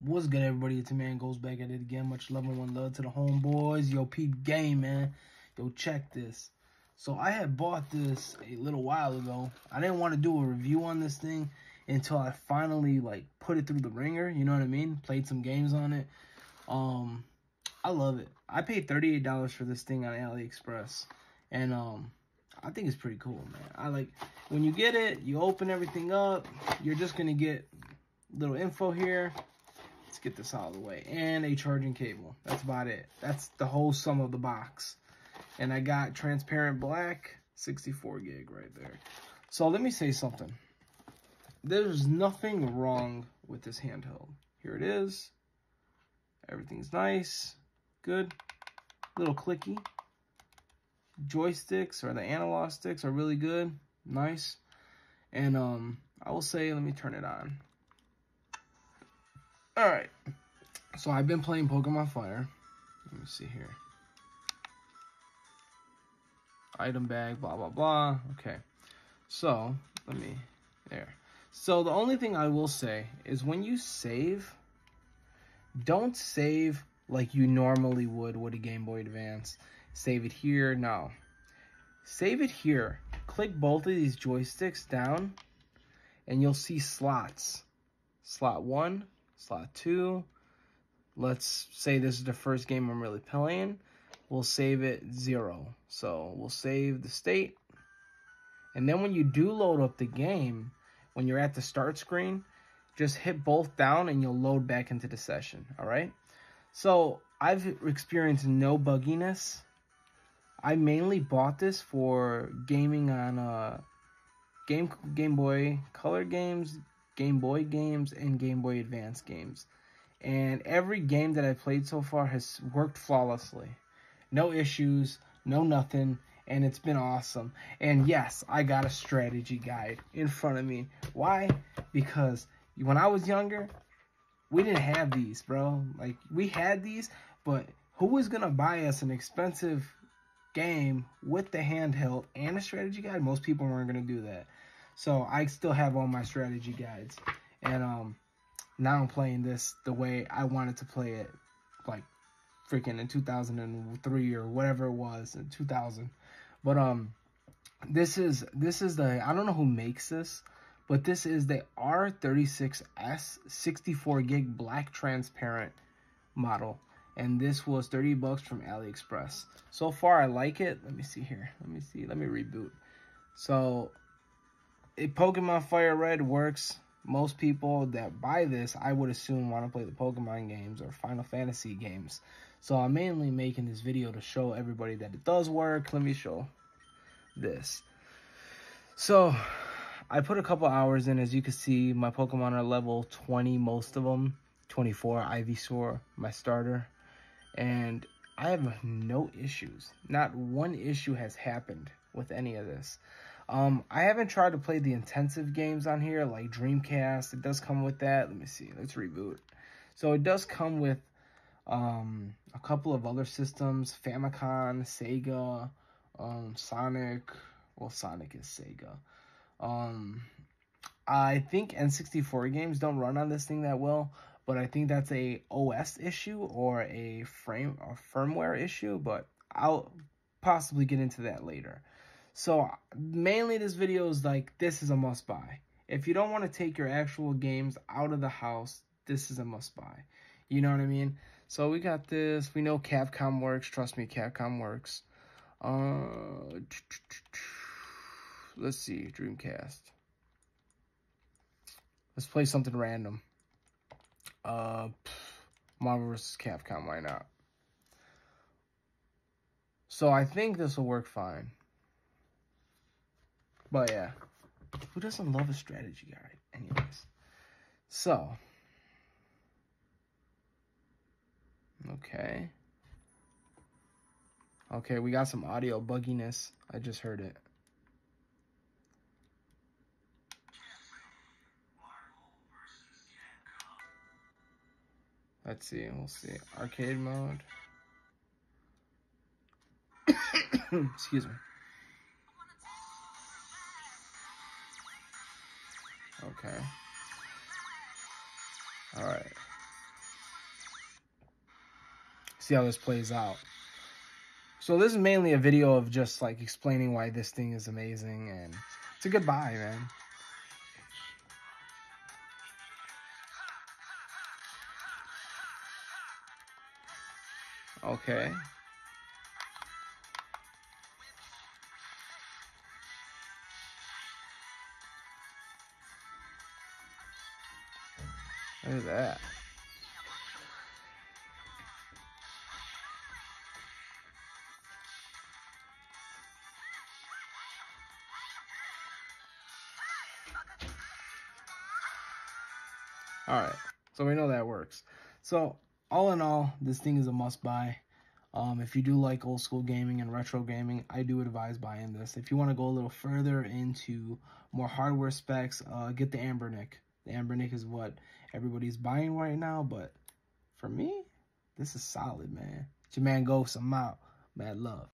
What's good, everybody? It's a man goes back at it again. Much love and one love to the homeboys. Yo, peep game, man. Yo, check this. So I had bought this a little while ago. I didn't want to do a review on this thing until I finally put it through the ringer. You know what I mean? Played some games on it. I love it. I paid $38 for this thing on AliExpress, and I think it's pretty cool, man. I like when you get it, you open everything up. You're just gonna get little info here. Let's get this out of the way. And a charging cable. That's about it. That's the whole sum of the box. And I got transparent black, 64 gig right there. So let me say something. There's nothing wrong with this handheld. Here it is. Everything's nice. Good. Little clicky. Joysticks, or the analog sticks, are really good. Nice. And I will say, let me turn it on. Alright, so I've been playing Pokemon Fire. Let me see here. Item bag, blah, blah, blah. Okay, so, there. So the only thing I will say is when you save, don't save like you normally would with a Game Boy Advance. Save it here, no. Save it here. Click both of these joysticks down, and you'll see slots. Slot 1. Slot 2, let's say this is the first game I'm really playing. We'll save it 0. So we'll save the state. And then when you do load up the game, when you're at the start screen, just hit both down and you'll load back into the session, all right? So I've experienced no bugginess. I mainly bought this for gaming on Game Boy Color games, Game Boy games, and Game Boy Advance games. And every game that I played so far has worked flawlessly. No issues, no nothing, and it's been awesome. And yes, I got a strategy guide in front of me. Why? Because when I was younger, we didn't have these, bro. Like, we had these, but who was gonna buy us an expensive game with the handheld and a strategy guide? Most people weren't gonna do that. So I still have all my strategy guides, and now I'm playing this the way I wanted to play it, like freaking in 2003 or whatever it was in 2000. But this is the, I don't know who makes this, but this is the R36S 64 gig black transparent model, and this was $30 from AliExpress. So far I like it. Let me see here. Let me reboot. So Pokemon Fire Red works. Most people that buy this, I would assume, want to play the Pokemon games or Final Fantasy games. So I'm mainly making this video to show everybody that it does work. Let me show this. So I put a couple hours in. As you can see, my Pokemon are level 20, most of them. 24, Ivysaur, my starter. And I have no issues. Not one issue has happened with any of this. I haven't tried to play the intensive games on here, like Dreamcast. It does come with that. Let me see. Let's reboot. So it does come with a couple of other systems. Famicom, Sega, Sonic. Well, Sonic is Sega. I think N64 games don't run on this thing that well, but I think that's a OS issue or a firmware issue, but I'll possibly get into that later. So mainly this video is like, this is a must buy. If you don't want to take your actual games out of the house, this is a must buy. You know what I mean? So we got this. We know Capcom works. Trust me, Capcom works. Let's see, Dreamcast. Let's play something random. Marvel vs. Capcom, why not? So I think this will work fine. But yeah, who doesn't love a strategy guide? Anyways, so, okay, we got some audio bugginess. I just heard it. Let's see, we'll see. Arcade mode. Excuse me. Okay. All right. see how this plays out. So this is mainly a video of just like explaining why this thing is amazing, and it's a good buy, man. Okay. Look at that. All right, so we know that works. So all in all, this thing is a must buy. If you do like old school gaming and retro gaming, I do advise buying this. If you want to go a little further into more hardware specs, get the Ambernick. The Ambernick is what everybody's buying right now, but for me, this is solid, man. It's your man Ghost. I'm out. Mad love.